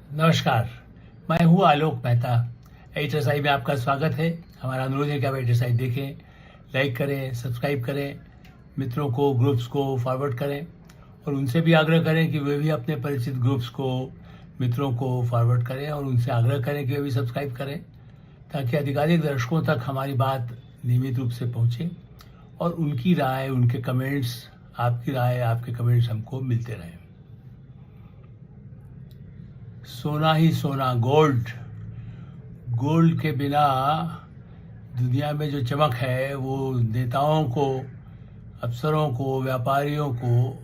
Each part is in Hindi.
नमस्कार, मैं हूँ आलोक मेहता। एचएसआई में आपका स्वागत है। हमारा अनुरोध है कि आप एचएसआई देखें, लाइक करें, सब्सक्राइब करें, मित्रों को, ग्रुप्स को फॉरवर्ड करें और उनसे भी आग्रह करें कि वे भी अपने परिचित ग्रुप्स को, मित्रों को फॉरवर्ड करें और उनसे आग्रह करें कि वे भी सब्सक्राइब करें, ताकि अधिकाधिक दर्शकों तक हमारी बात नियमित रूप से पहुँचे और उनकी राय, उनके कमेंट्स, आपकी राय, आपके कमेंट्स हमको मिलते रहें। सोना ही सोना, गोल्ड। गोल्ड के बिना दुनिया में जो चमक है वो नेताओं को, अफसरों को, व्यापारियों को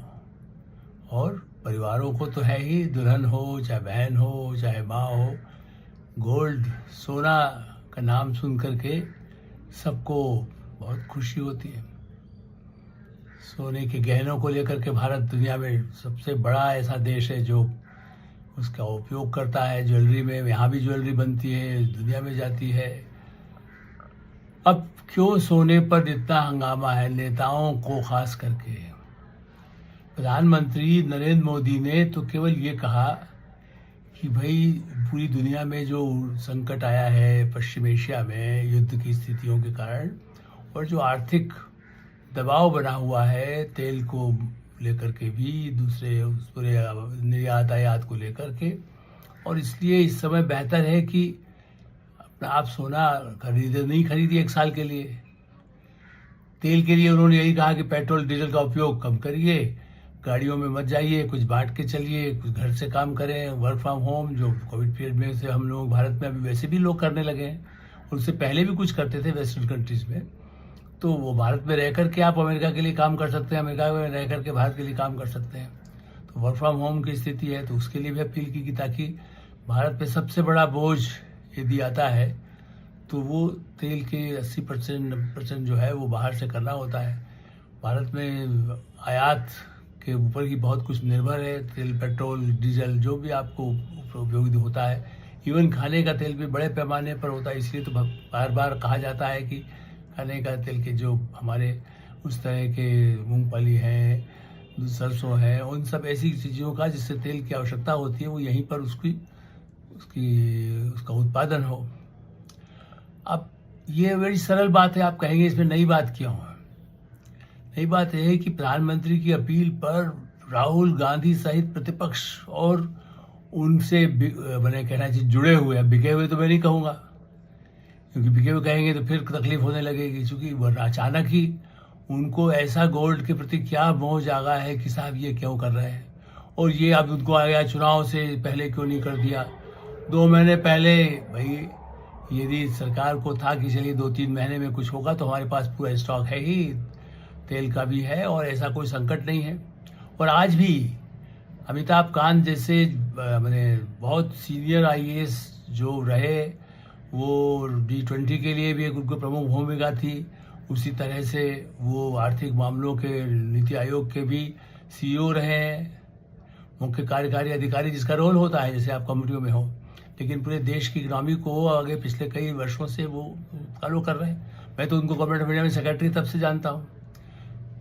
और परिवारों को तो है ही। दुल्हन हो, चाहे बहन हो, चाहे माँ हो, गोल्ड, सोना का नाम सुन करके सबको बहुत खुशी होती है। सोने के गहनों को लेकर के भारत दुनिया में सबसे बड़ा ऐसा देश है जो उसका उपयोग करता है ज्वेलरी में। यहाँ भी ज्वेलरी बनती है, दुनिया में जाती है। अब क्यों सोने पर इतना हंगामा है नेताओं को खास करके? प्रधानमंत्री नरेंद्र मोदी ने तो केवल ये कहा कि भाई पूरी दुनिया में जो संकट आया है पश्चिम एशिया में युद्ध की स्थितियों के कारण और जो आर्थिक दबाव बना हुआ है तेल को लेकर के भी, दूसरे उस पूरे निर्यात आयात को लेकर के, और इसलिए इस समय बेहतर है कि अपना आप सोना नहीं खरीदिए एक साल के लिए। तेल के लिए उन्होंने यही कहा कि पेट्रोल डीजल का उपयोग कम करिए, गाड़ियों में मत जाइए, कुछ बांट के चलिए, कुछ घर से काम करें, वर्क फ्रॉम होम, जो कोविड पीरियड में से हम लोग भारत में अभी वैसे भी लोग करने लगे हैं, उससे पहले भी कुछ करते थे वेस्टर्न कंट्रीज में। तो वो भारत में रह करके आप अमेरिका के लिए काम कर सकते हैं, अमेरिका में रह करके भारत के लिए काम कर सकते हैं। तो वर्क फ्रॉम होम की स्थिति है तो उसके लिए भी अपील की कि ताकि भारत पे सबसे बड़ा बोझ यदि आता है तो वो तेल के 80% जो है वो बाहर से करना होता है। भारत में आयात के ऊपर ही बहुत कुछ निर्भर है, तेल, पेट्रोल, डीजल, जो भी आपको उपयोगी होता है। इवन खाने का तेल भी बड़े पैमाने पर होता है, इसलिए तो बार बार कहा जाता है कि खाने का तेल के जो हमारे उस तरह के मूंगफली हैं, सरसों है, उन सब ऐसी चीज़ों का जिससे तेल की आवश्यकता होती है वो यहीं पर उसका उत्पादन हो। अब ये बड़ी सरल बात है, आप कहेंगे इसमें नई बात क्यों है? नई बात यह है कि प्रधानमंत्री की अपील पर राहुल गांधी सहित प्रतिपक्ष और उनसे मैंने कहना चाहिए जुड़े हुए, अब बिके हुए तो मैं नहीं कहूँगा क्योंकि बिके हुए कहेंगे तो फिर तकलीफ होने लगेगी, क्योंकि अचानक ही उनको ऐसा गोल्ड के प्रति क्या मोह जागा है कि साहब ये क्यों कर रहे हैं, और ये अब उनको आ गया चुनाव से पहले क्यों नहीं कर दिया 2 महीने पहले। भाई यदि सरकार को था कि चलिए 2-3 महीने में कुछ होगा तो हमारे पास पूरा स्टॉक है ही, तेल का भी है और ऐसा कोई संकट नहीं है। और आज भी अमिताभ कांत जैसे मैंने बहुत सीनियर आईएएस जो रहे, वो G20 के लिए भी एक उनको प्रमुख भूमिका थी, उसी तरह से वो आर्थिक मामलों के नीति आयोग के भी सीईओ रहे हैं, मुख्य कार्यकारी अधिकारी जिसका रोल होता है जैसे आप कमेटियों में हो, लेकिन पूरे देश की इकोनॉमी को आगे पिछले कई वर्षों से वो फॉलो कर रहे हैं। मैं तो उनको गवर्नमेंट ऑफ इंडिया में सेक्रेटरी तब से जानता हूँ।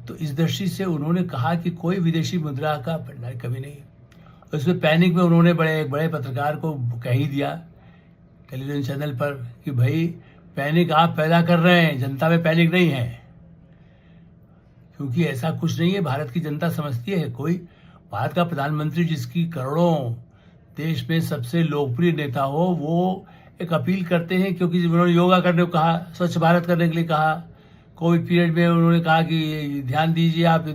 तो इस दृष्टि से उन्होंने कहा कि कोई विदेशी मुद्रा का भंडार कभी नहीं। उसमें पैनिक में उन्होंने एक बड़े पत्रकार को कह ही दिया टेलीविजन चैनल पर कि भाई पैनिक आप पैदा कर रहे हैं, जनता में पैनिक नहीं है, क्योंकि ऐसा कुछ नहीं है। भारत की जनता समझती है, कोई भारत का प्रधानमंत्री जिसकी करोड़ों देश में सबसे लोकप्रिय नेता हो, वो एक अपील करते हैं, क्योंकि उन्होंने योगा करने को कहा, स्वच्छ भारत करने के लिए कहा, कोविड पीरियड में उन्होंने कहा कि ध्यान दीजिए, आप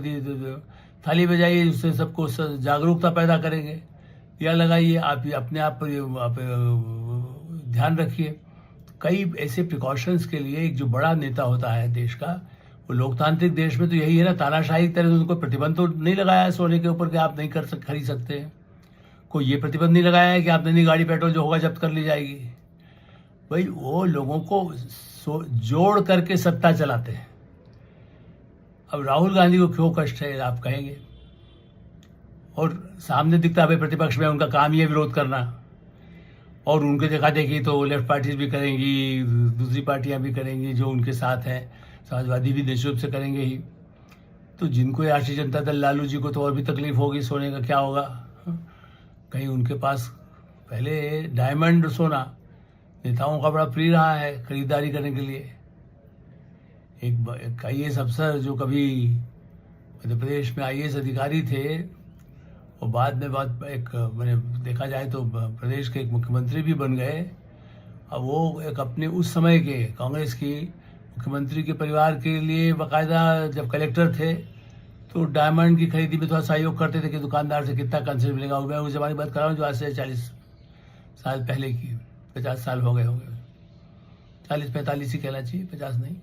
थाली बजाइए, उससे सबको जागरूकता पैदा करेंगे, या लगाइए, आप अपने आप ध्यान रखिए। कई ऐसे प्रिकॉशंस के लिए एक जो बड़ा नेता होता है देश का, वो लोकतांत्रिक देश में तो यही है ना, तानाशाही की तरह उनको प्रतिबंध तो नहीं लगाया है सोने के ऊपर कि आप नहीं खरीद सकते हैं। कोई ये प्रतिबंध नहीं लगाया है कि आप नई गाड़ी पेट्रोल जो होगा जब्त कर ली जाएगी। भाई वो लोगों को जोड़ करके सत्ता चलाते हैं। अब राहुल गांधी को क्यों कष्ट है आप कहेंगे, और सामने दिखता है प्रतिपक्ष में उनका काम ये विरोध करना, और उनके देखा देखी तो लेफ्ट पार्टीज भी करेंगी, दूसरी पार्टियां भी करेंगी जो उनके साथ हैं, समाजवादी भी निश्चित रूप से करेंगे ही। तो जिनको राष्ट्रीय जनता दल लालू जी को तो और भी तकलीफ होगी, सोने का क्या होगा, कहीं उनके पास पहले डायमंड और सोना नेताओं का बड़ा प्रिय रहा है खरीदारी करने के लिए। एक IAS अफसर जो कभी मध्य प्रदेश में IAS अधिकारी थे, और बाद में एक मैंने देखा जाए तो प्रदेश के एक मुख्यमंत्री भी बन गए। अब वो एक अपने उस समय के कांग्रेस की मुख्यमंत्री के परिवार के लिए बाकायदा जब कलेक्टर थे तो डायमंड की खरीदी में थोड़ा सहयोग करते थे कि दुकानदार से कितना कंसेशन मिलेगा। मैं उस जमाने की बात कर रहा हूँ जो आज से 40 साल पहले की, 50 साल हो गए होंगे, 40-45 ही कहना चाहिए, 50 नहीं।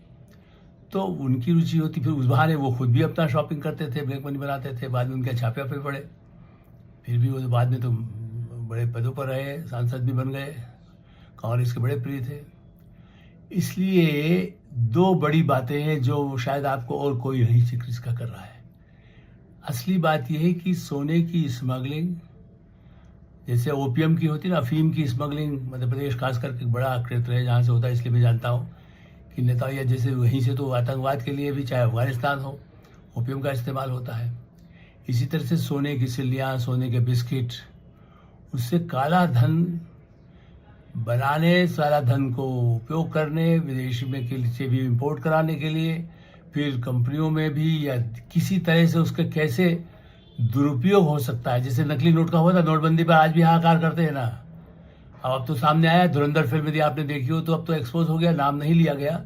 तो उनकी रुचि होती, फिर उस बहाने वो खुद भी अपना शॉपिंग करते थे, ब्लैक मनी बनाते थे। बाद में उनके छापे पे पड़े, फिर भी वो बाद में तो बड़े पदों पर रहे, सांसद भी बन गए, कांग्रेस के बड़े प्रिय थे। इसलिए दो बड़ी बातें हैं जो शायद आपको और कोई नहीं जिक्र इसका कर रहा है। असली बात यह है कि सोने की स्मगलिंग, जैसे ओपीएम की होती है ना, अफीम की स्मगलिंग मध्य प्रदेश खास करके बड़ा क्षेत्र है जहाँ से होता है, इसलिए मैं जानता हूँ कि नेता या जैसे वहीं से तो आतंकवाद के लिए भी चाहे अफगानिस्तान हो ओपीएम का इस्तेमाल होता है। इसी तरह से सोने की सिल्लियाँ, सोने के बिस्किट, उससे काला धन बनाने, सारा धन को उपयोग करने, विदेश में के लिए भी इंपोर्ट कराने के लिए, फिर कंपनियों में भी या किसी तरह से उसका कैसे दुरुपयोग हो सकता है। जैसे नकली नोट का हुआ था, नोटबंदी पर आज भी हाहाकार करते हैं ना। अब तो सामने आया, धुरंधर फिल्म यदि आपने देखी हो तो अब तो एक्सपोज हो गया, नाम नहीं लिया गया,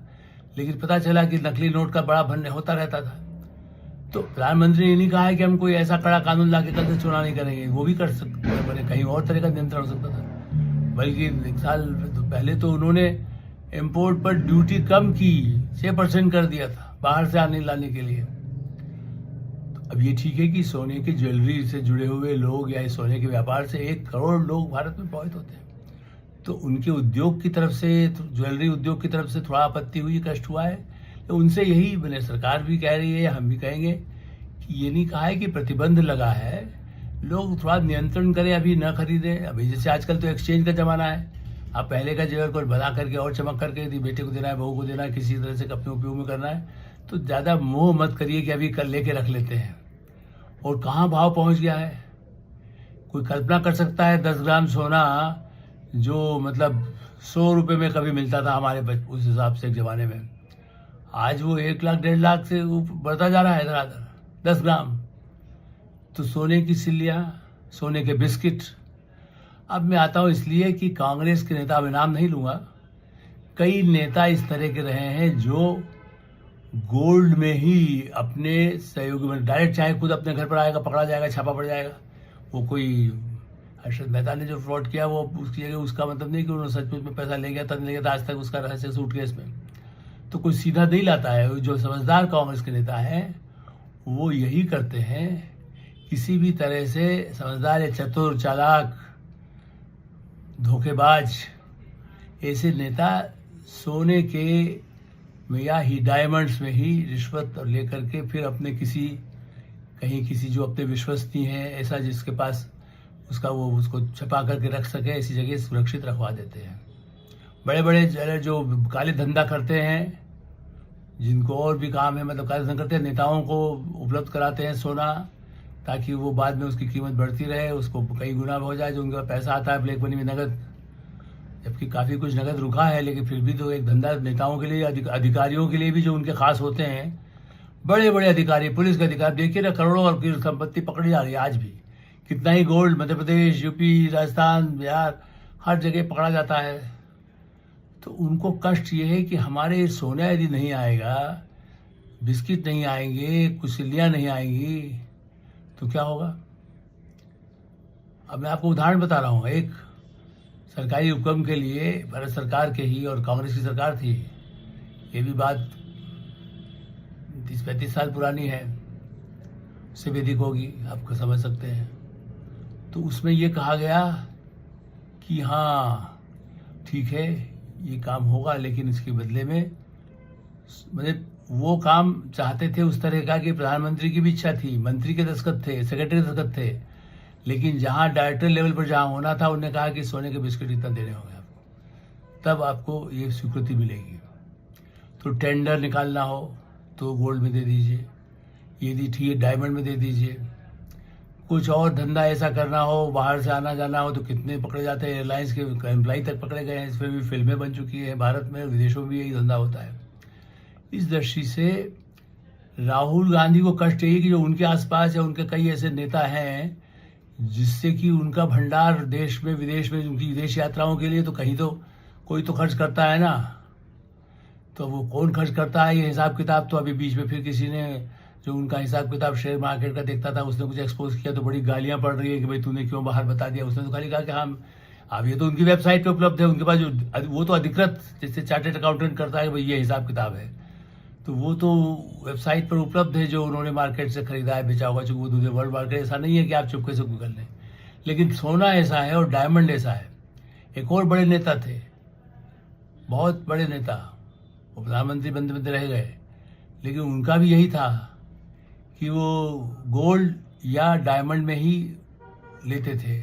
लेकिन पता चला कि नकली नोट का बड़ा भंड होता रहता था। तो प्रधानमंत्री ने नहीं कहा है कि हम कोई ऐसा कड़ा कानून ला के कल से चुनाव नहीं करेंगे, वो भी कर सकते हैं, कहीं और तरह का नियंत्रण हो सकता था। बल्कि 1 साल पहले तो उन्होंने इम्पोर्ट पर ड्यूटी कम की, 6% कर दिया था बाहर से आने लाने के लिए। तो अब ये ठीक है कि सोने की ज्वेलरी से जुड़े हुए लोग या सोने के व्यापार से 1 करोड़ लोग भारत में प्रभावित होते हैं, तो उनके उद्योग की तरफ से, ज्वेलरी उद्योग की तरफ से थोड़ा आपत्ति हुई, कष्ट हुआ है। तो उनसे यही मैंने, सरकार भी कह रही है, हम भी कहेंगे कि ये नहीं कहा है कि प्रतिबंध लगा है, लोग थोड़ा नियंत्रण करें, अभी न खरीदें। अभी जैसे आजकल तो एक्सचेंज का जमाना है, आप पहले का जेवर को बना करके और चमक करके यदि बेटे को देना है, बहू को देना है, किसी तरह से अपने उपयोग में करना है, तो ज़्यादा मोह मत करिए कि अभी कल लेके रख लेते हैं। और कहाँ भाव पहुँच गया है, कोई कल्पना कर सकता है? 10 ग्राम सोना जो मतलब 100 रुपये में कभी मिलता था हमारे उस हिसाब से एक ज़माने में, आज वो 1 लाख 1.5 लाख से बढ़ता जा रहा है इधर 10 ग्राम। तो सोने की सिल्लियाँ, सोने के बिस्किट। अब मैं आता हूँ इसलिए कि कांग्रेस के नेता, मैं नाम नहीं लूँगा, कई नेता इस तरह के रहे हैं जो गोल्ड में ही अपने सहयोगी में डायरेक्ट, चाहे खुद अपने घर पर आएगा, पकड़ा जाएगा, छापा पड़ जाएगा। वो कोई हर्षद मेहता ने जो फ्रॉड किया वो उसकी जगह, उसका मतलब नहीं कि उन्होंने सचमुच में पैसा ले गया था, नहीं ले गया था, आज तक उसका रहस्य सूटकेस में। तो कोई सीधा नहीं लाता है। जो समझदार कांग्रेस के नेता हैं वो यही करते हैं, किसी भी तरह से समझदार या चतुर, चालाक, धोखेबाज ऐसे नेता सोने के में या ही डायमंड्स में ही रिश्वत लेकर के फिर अपने किसी जो अपने विश्वसनीय हैं, ऐसा जिसके पास उसका वो उसको छुपा करके रख सके, ऐसी जगह सुरक्षित रखवा देते हैं। बड़े बड़े जो काले धंधा करते हैं, जिनको और भी काम है, मतलब काले धंधा करते हैं, नेताओं को उपलब्ध कराते हैं सोना, ताकि वो बाद में उसकी कीमत बढ़ती रहे, उसको कई गुना हो जाए जो उनका पैसा आता है ब्लैक मनी में, नगद। जबकि काफ़ी कुछ नगद रुका है, लेकिन फिर भी तो एक धंधा नेताओं के लिए, अधिकारियों के लिए भी जो उनके खास होते हैं, बड़े बड़े अधिकारी, पुलिस के अधिकारी, देखिए ना, करोड़ों और की संपत्ति पकड़ी जा रही है आज भी। कितना ही गोल्ड मध्य प्रदेश, यूपी, राजस्थान, बिहार, हर जगह पकड़ा जाता है। तो उनको कष्ट ये है कि हमारे सोना यदि नहीं आएगा, बिस्किट नहीं आएंगे, कुछ सिल्लियाँ नहीं आएंगी, तो क्या होगा? अब मैं आपको उदाहरण बता रहा हूँ। एक सरकारी उपक्रम के लिए भारत सरकार के ही, और कांग्रेस की सरकार थी, ये भी बात 30-35 साल पुरानी है, उससे भी अधिक होगी, आप समझ सकते हैं। तो उसमें ये कहा गया कि हाँ ठीक है, ये काम होगा, लेकिन इसके बदले में मतलब वो काम चाहते थे उस तरह का कि प्रधानमंत्री की भी इच्छा थी, मंत्री के दस्तखत थे, सेक्रेटरी के दस्तखत थे, लेकिन जहाँ डायरेक्टर लेवल पर जहाँ होना था, उन्होंने कहा कि सोने के बिस्किट इतना देने होंगे आपको, तब आपको ये स्वीकृति मिलेगी। तो टेंडर निकालना हो तो गोल्ड में दे दीजिए, यदि ठीक है डायमंड में दे दीजिए, कुछ और धंधा ऐसा करना हो, बाहर से आना जाना हो, तो कितने पकड़े जाते हैं। एयरलाइंस के एम्प्लाई तक पकड़े गए हैं। इस पर भी फिल्में बन चुकी हैं। भारत में विदेशों में भी यही धंधा होता है। इस दृष्टि से राहुल गांधी को कष्ट यही कि जो उनके आसपास या उनके कई ऐसे नेता हैं जिससे कि उनका भंडार देश में विदेश में, उनकी विदेश यात्राओं के लिए तो कहीं तो कोई तो खर्च करता है ना। तो वो कौन खर्च करता है, ये हिसाब किताब तो अभी बीच में फिर किसी ने जो उनका हिसाब किताब शेयर मार्केट का देखता था, उसने कुछ एक्सपोज किया तो बड़ी गालियां पड़ रही है कि भाई तूने क्यों बाहर बता दिया। उसने तो खाली कहा कि हम अब ये तो उनकी वेबसाइट पे उपलब्ध है, उनके पास जो वो तो अधिकृत जैसे चार्टर्ड अकाउंटेंट करता है भाई ये हिसाब किताब है, तो वो तो वेबसाइट पर उपलब्ध है जो उन्होंने मार्केट से खरीदा है, बेचा होगा। चूंकि वो दूसरे वर्ल्ड मार्केट ऐसा नहीं है कि आप चुपके से कर लें, लेकिन सोना ऐसा है और डायमंड ऐसा है। एक और बड़े नेता थे, बहुत बड़े नेता, वो प्रधानमंत्री बनते बनते रह गए, लेकिन उनका भी यही था कि वो गोल्ड या डायमंड में ही लेते थे।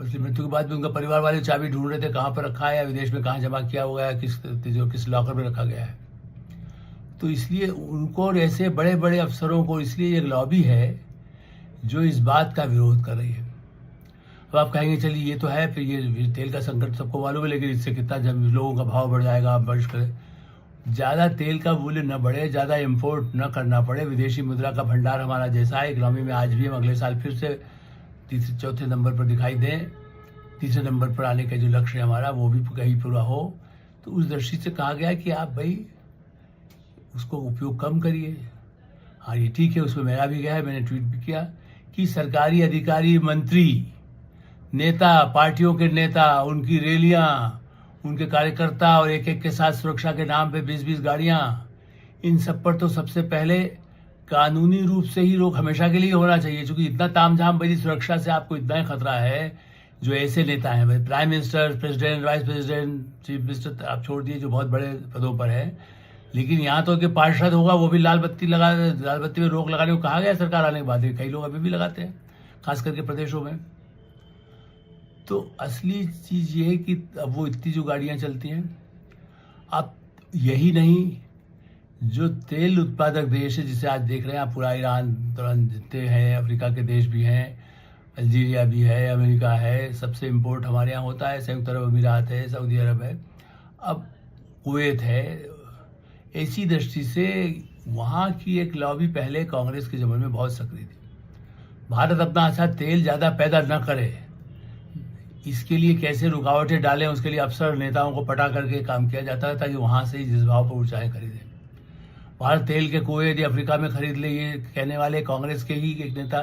उसकी मृत्यु के बाद भी उनका परिवार वाले चाबी ढूंढ रहे थे कहाँ पर रखा है, या विदेश में कहाँ जमा किया हुआ है, किस लॉकर में रखा गया है। तो इसलिए उनको और ऐसे बड़े बड़े अफसरों को इसलिए एक लॉबी है जो इस बात का विरोध कर रही है। अब आप कहेंगे चलिए ये तो है, फिर ये तेल का संकट सबको मालूम है, लेकिन इससे कितना जब लोगों का भाव बढ़ जाएगा, आप बर्ज करें। ज़्यादा तेल का मूल्य न बढ़े, ज़्यादा इम्पोर्ट न करना पड़े, विदेशी मुद्रा का भंडार हमारा जैसा है, इकोनॉमी में आज भी हम अगले साल फिर से तीसरे चौथे नंबर पर दिखाई दें, तीसरे नंबर पर आने का जो लक्ष्य है हमारा वो भी कहीं पूरा हो। तो उस दृष्टि से कहा गया कि आप भाई उसको उपयोग कम करिए। हाँ ये ठीक है, उसमें मेरा भी गया है, मैंने ट्वीट भी किया कि सरकारी अधिकारी, मंत्री, नेता, पार्टियों के नेता, उनकी रैलियां, उनके कार्यकर्ता और एक एक के साथ सुरक्षा के नाम पे 20-20 गाड़ियां, इन सब पर तो सबसे पहले कानूनी रूप से ही रोक हमेशा के लिए होना चाहिए। क्योंकि इतना तामझाम भरी सुरक्षा से आपको इतना ही खतरा है, जो ऐसे नेता हैं भाई, prime minister, president, vice president, chief minister आप छोड़ दिए जो बहुत बड़े पदों पर है, लेकिन यहाँ तो कि पार्षद होगा वो भी लाल बत्ती में रोक लगाने को कहा गया सरकार आने के बाद। कई लोग अभी भी लगाते हैं, खास करके प्रदेशों में। तो असली चीज ये है कि अब वो इतनी जो गाड़ियां चलती हैं, अब यही नहीं, जो तेल उत्पादक देश है जिसे आज देख रहे हैं आप, पूरा ईरान जितने हैं, अफ्रीका के देश भी हैं, अल्जीरिया भी है, अमेरिका है, सबसे इम्पोर्ट हमारे यहाँ होता है, संयुक्त अरब अमीरात है, सऊदी अरब है, अब कुवैत है। ऐसी दृष्टि से वहाँ की एक लॉबी पहले कांग्रेस के ज़माने में बहुत सक्रिय थी। भारत अपना अच्छा तेल ज़्यादा पैदा न करे, इसके लिए कैसे रुकावटें डालें, उसके लिए अफसर नेताओं को पटा करके काम किया जाता है ताकि वहाँ से ही जिस भाव पर ऊंचाई खरीदें। भारत तेल के कुएं या अफ्रीका में खरीद ले, ये कहने वाले कांग्रेस के ही एक नेता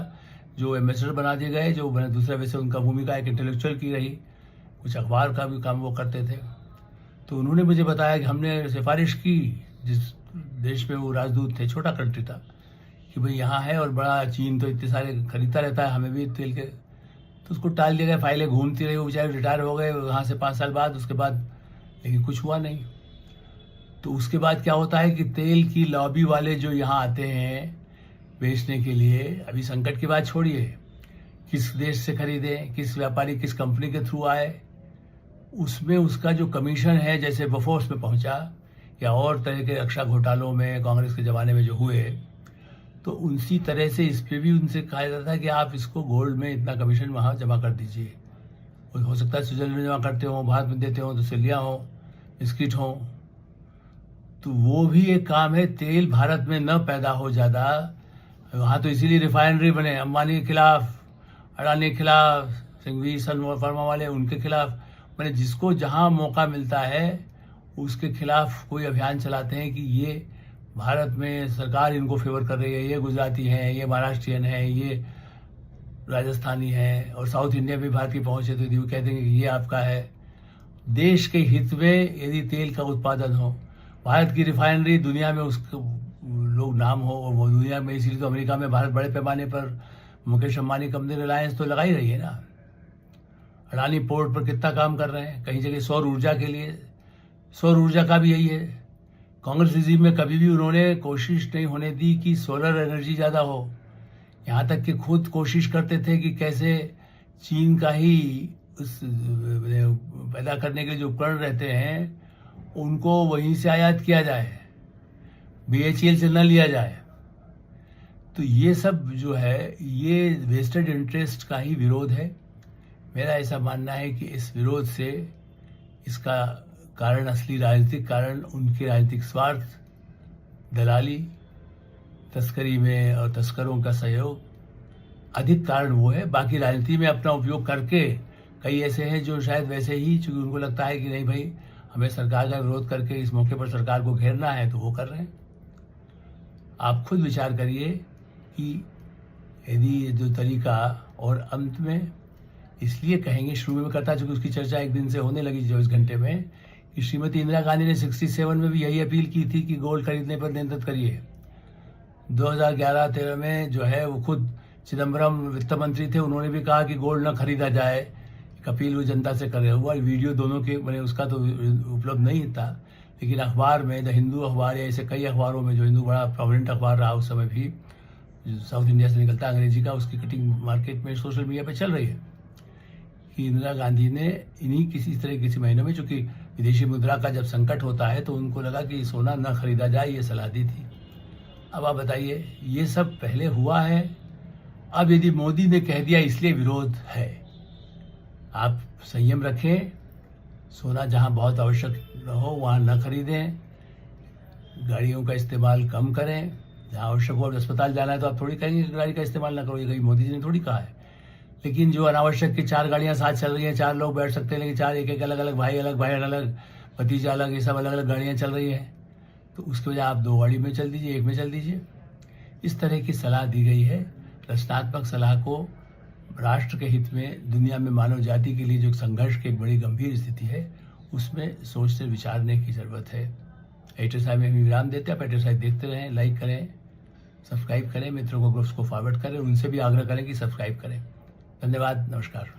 जो एम्बेसडर बना दिए गए, जो दूसरे वैसे उनका भूमिका एक इंटेलेक्चुअल की रही, कुछ अखबार का भी काम वो करते थे। तो उन्होंने मुझे बताया कि हमने सिफारिश की, जिस देश में वो राजदूत थे, छोटा कंट्री था, कि भाई यहाँ है और बड़ा चीन तो इतने सारे खरीदता रहता है, हमें भी तेल के, तो उसको टाल दिया गया। फाइलें घूमती रही, वो बेचारे रिटायर हो गए वहाँ से 5 साल बाद, उसके बाद लेकिन कुछ हुआ नहीं। तो उसके बाद क्या होता है कि तेल की लॉबी वाले जो यहाँ आते हैं बेचने के लिए, अभी संकट की बात छोड़िए, किस देश से खरीदें, किस व्यापारी, किस कंपनी के थ्रू आए, उसमें उसका जो कमीशन है, जैसे बफोर्स में पहुंचा या और तरह के रक्षा घोटालों में कांग्रेस के ज़माने में जो हुए, तो उसी तरह से इस पर भी उनसे कहा जाता है कि आप इसको गोल्ड में इतना कमीशन वहाँ जमा कर दीजिए। हो सकता है स्विट्जरलैंड में जमा करते हो, भारत में देते हो, तो सिलिया हो, बिस्किट हो, तो वो भी एक काम है। तेल भारत में न पैदा हो ज़्यादा, वहाँ तो इसीलिए रिफाइनरी बने, अंबानी के खिलाफ, अडानी के खिलाफ, सिंघवी सन फर्मा वाले उनके खिलाफ, मैंने जिसको जहाँ मौका मिलता है उसके खिलाफ कोई अभियान चलाते हैं कि ये भारत में सरकार इनको फेवर कर रही है, ये गुजराती हैं, ये महाराष्ट्रियन हैं, ये राजस्थानी हैं, और साउथ इंडिया में भारत की पहुँच है तो वो कहते हैं कि ये आपका है। देश के हित में यदि तेल का उत्पादन हो, भारत की रिफाइनरी दुनिया में उसको लोग नाम हो, और वो दुनिया में, इसीलिए तो अमेरिका में भारत बड़े पैमाने पर, मुकेश अंबानी कंपनी रिलायंस तो लगा ही रही है ना, अडानी पोर्ट पर कितना काम कर रहे हैं, कहीं जगह सौर ऊर्जा के लिए, सौर ऊर्जा का भी यही है। कांग्रेस रिजीम में कभी भी उन्होंने कोशिश नहीं होने दी कि सोलर एनर्जी ज़्यादा हो, यहाँ तक कि खुद कोशिश करते थे कि कैसे चीन का ही उस पैदा करने के जो उपकरण रहते हैं उनको वहीं से आयात किया जाए, BHEL से न लिया जाए। तो ये सब जो है ये वेस्टेड इंटरेस्ट का ही विरोध है। मेरा ऐसा मानना है कि इस विरोध से इसका कारण, असली राजनीतिक कारण उनके राजनीतिक स्वार्थ, दलाली, तस्करी में और तस्करों का सहयोग, अधिक कारण वो है। बाकी राजनीति में अपना उपयोग करके कई ऐसे हैं जो शायद वैसे ही, चूंकि उनको लगता है कि नहीं भाई हमें सरकार का विरोध करके इस मौके पर सरकार को घेरना है, तो वो कर रहे हैं। आप खुद विचार करिए कि यदि ये जो तरीका, और अंत में इसलिए कहेंगे, शुरू में करता चूंकि उसकी चर्चा एक दिन से होने लगी 24 घंटे में, कि श्रीमती इंदिरा गांधी ने 67 में भी यही अपील की थी कि गोल्ड खरीदने पर नियंत्रित करिए। 2011-13 में जो है वो खुद चिदम्बरम वित्त मंत्री थे, उन्होंने भी कहा कि गोल्ड न खरीदा जाए। एक अपील वो जनता से कर हुआ, वीडियो दोनों के मैंने उसका तो उपलब्ध नहीं था, लेकिन अखबार में, द हिंदू अखबार या ऐसे कई अखबारों में, जो हिंदू बड़ा प्रोमिनेंट अखबार रहा उस समय भी, साउथ इंडिया से निकलता अंग्रेजी का, उसकी कटिंग मार्केट में सोशल मीडिया पे चल रही है कि इंदिरा गांधी ने इन्हीं किसी महीनों में, चूंकि विदेशी मुद्रा का जब संकट होता है तो उनको लगा कि सोना न खरीदा जाए, ये सलाह दी थी। अब आप बताइए, ये सब पहले हुआ है। अब यदि मोदी ने कह दिया इसलिए विरोध है, आप संयम रखें, सोना जहां बहुत आवश्यक न हो वहां न खरीदें, गाड़ियों का इस्तेमाल कम करें, जहां आवश्यक हो, अस्पताल जाना है तो आप थोड़ी कहेंगे गाड़ी का इस्तेमाल न करो, ये कहीं मोदी जी ने थोड़ी कहा है। लेकिन जो अनावश्यक की 4 गाड़ियां साथ चल रही हैं, 4 लोग बैठ सकते हैं, लेकिन 4 एक अलग अलग, भाई अलग, भतीजा अलग, ये सब अलग अलग गाड़ियां चल रही हैं, तो उसकी वजह आप 2 गाड़ी में चल दीजिए, 1 में चल दीजिए। इस तरह की सलाह दी गई है। रचनात्मक सलाह को राष्ट्र के हित में, दुनिया में मानव जाति के लिए जो संघर्ष की एक बड़ी गंभीर स्थिति है, उसमें सोच से विचारने की जरूरत है। एडिटर साहब में हम विराम देते हैं। आप एडिटर साहब देखते रहें, लाइक करें, सब्सक्राइब करें, मित्रों को ग्रुप्स को फॉरवर्ड करें, उनसे भी आग्रह करें कि सब्सक्राइब करें। धन्यवाद, नमस्कार।